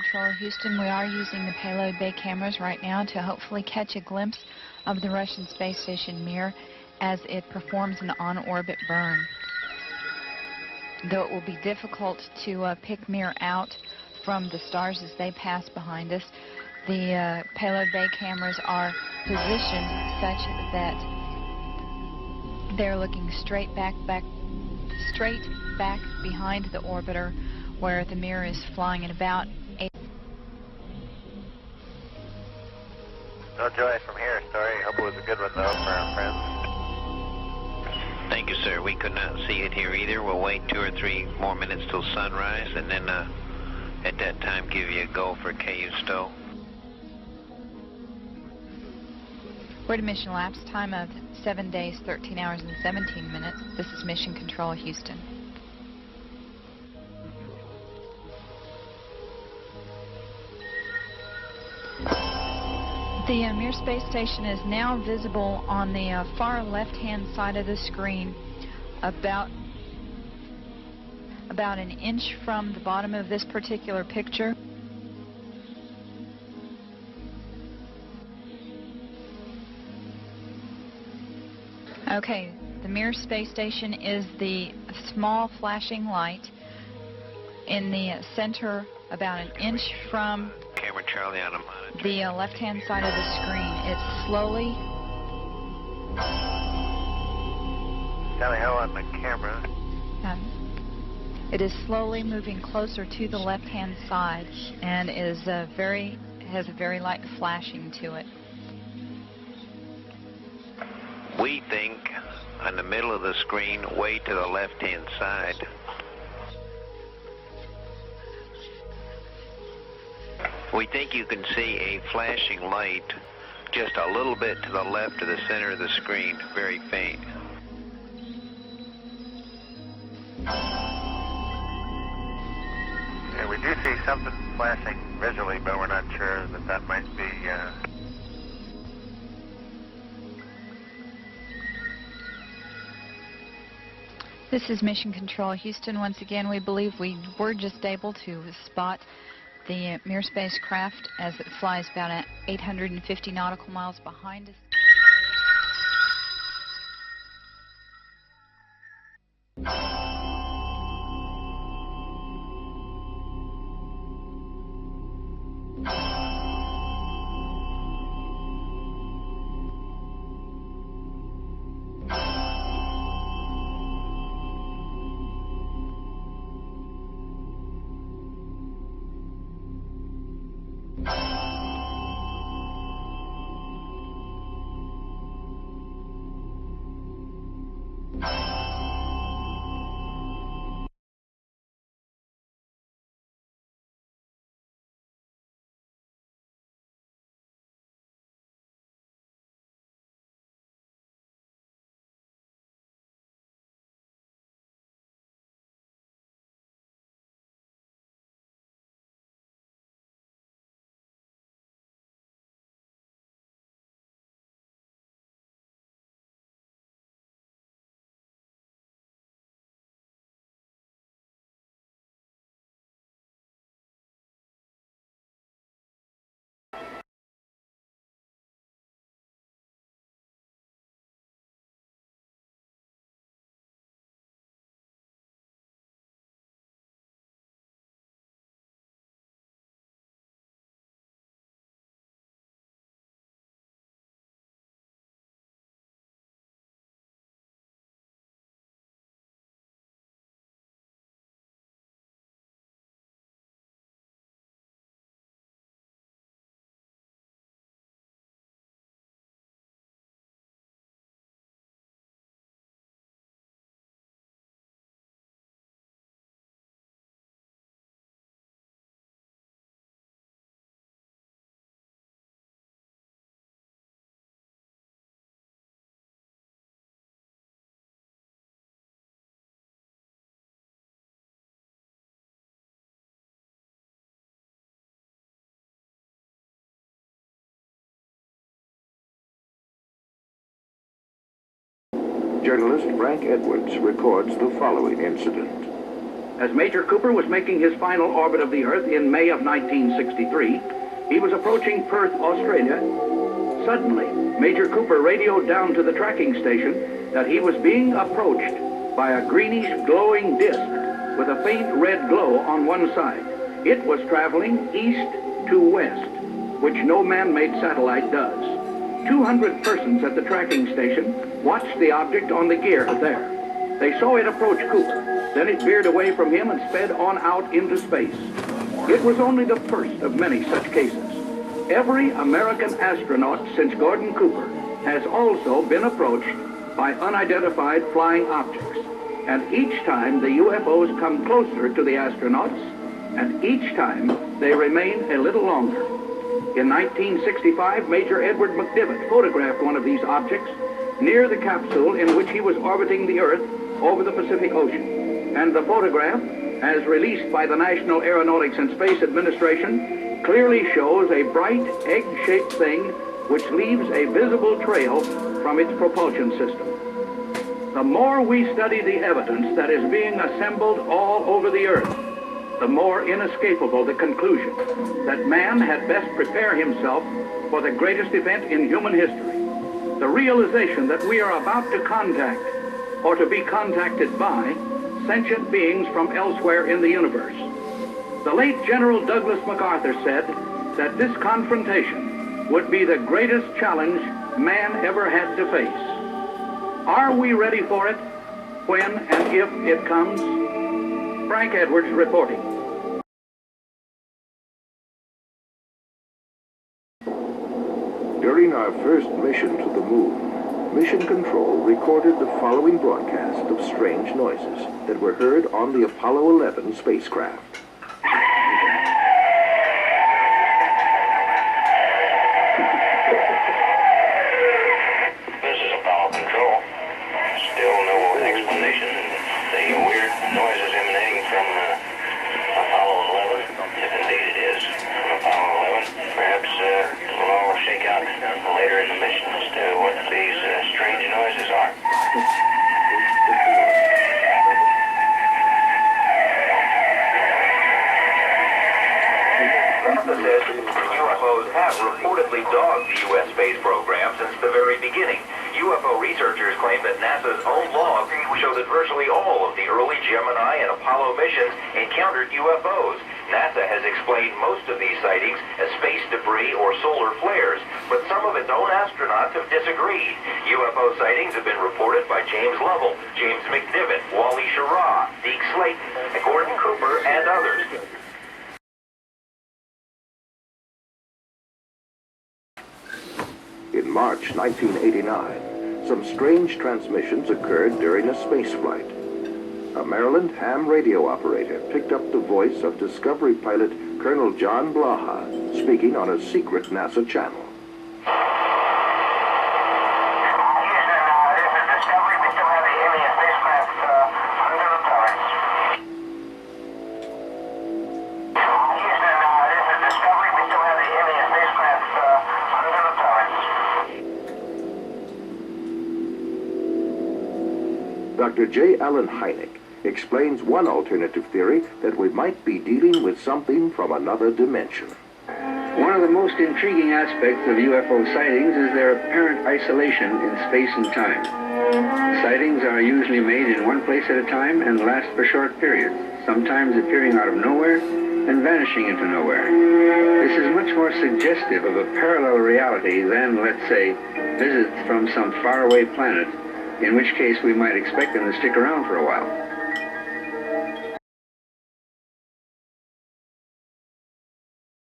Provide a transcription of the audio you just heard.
Control Houston. We are using the payload bay cameras right now to hopefully catch a glimpse of the Russian space station Mir as it performs an on-orbit burn. Though it will be difficult to pick Mir out from the stars as they pass behind us, the payload bay cameras are positioned such that they're looking straight back behind the orbiter, where the Mir is flying at about 8. No joy from here, sorry. Hope it was a good one, though, for our friends. Thank you, sir. We could not see it here either. We'll wait 2 or 3 more minutes till sunrise, and then at that time give you a go for KU stow. We're at a mission lapse time of 7 days, 13 hours, and 17 minutes. This is Mission Control Houston. The Mir space station is now visible on the far left-hand side of the screen, about an inch from the bottom of this particular picture. Okay, the Mir space station is the small flashing light in the center, about an inch from Camera Charlie on a monitor. The left-hand side of the screen. It's slowly... Tally ho on the camera. It is slowly moving closer to the left-hand side and is has a very light flashing to it. We think on the middle of the screen, way to the left-hand side. We think you can see a flashing light just a little bit to the left of the center of the screen, very faint. Yeah, we do see something flashing visually, but we're not sure that might be... This is Mission Control Houston. Once again, we believe we were just able to spot the Mir spacecraft as it flies about 850 nautical miles behind us. Journalist Frank Edwards records the following incident. As Major Cooper was making his final orbit of the Earth in May of 1963, he was approaching Perth, Australia. Suddenly, Major Cooper radioed down to the tracking station that he was being approached by a greenish glowing disk with a faint red glow on one side. It was traveling east to west, which no man-made satellite does. 200 persons at the tracking station watched the object on the gear there. They saw it approach Cooper, then it veered away from him and sped on out into space. It was only the first of many such cases. Every American astronaut since Gordon Cooper has also been approached by unidentified flying objects. And each time the UFOs come closer to the astronauts, and each time they remain a little longer. In 1965, Major Edward McDivitt photographed one of these objects near the capsule in which he was orbiting the Earth over the Pacific Ocean. And the photograph, as released by the National Aeronautics and Space Administration, clearly shows a bright egg-shaped thing which leaves a visible trail from its propulsion system. The more we study the evidence that is being assembled all over the Earth, the more inescapable the conclusion that man had best prepare himself for the greatest event in human history. The realization that we are about to contact, or to be contacted by, sentient beings from elsewhere in the universe. The late General Douglas MacArthur said that this confrontation would be the greatest challenge man ever had to face. Are we ready for it when and if it comes? Frank Edwards reporting. During our first mission to the moon, Mission Control recorded the following broadcast of strange noises that were heard on the Apollo 11 spacecraft. This is Apollo Control. Still no explanation. The weird noises emanating from Apollo 11, if indeed it is from Apollo 11. Perhaps we'll all shake out later in the mission as to what these strange noises are. NASA says UFOs have reportedly dogged the U.S. space program since the very beginning. UFO researchers claim that NASA's own logs show that virtually all of the early Gemini and Apollo missions encountered UFOs. NASA has explained most of these sightings as space debris or solar flares, but some of its own astronauts have disagreed. UFO sightings have been reported by James Lovell, James McDivitt, Wally Schirra, Deke Slayton, Gordon Cooper, and others. In March 1989, some strange transmissions occurred during a space flight. A Maryland ham radio operator picked up the voice of Discovery pilot Colonel John Blaha speaking on a secret NASA channel. Dr. J. Allen Hynek explains one alternative theory that we might be dealing with something from another dimension. One of the most intriguing aspects of UFO sightings is their apparent isolation in space and time. Sightings are usually made in one place at a time and last for short periods, sometimes appearing out of nowhere and vanishing into nowhere. This is much more suggestive of a parallel reality than, let's say, visits from some faraway planet, in which case we might expect them to stick around for a while.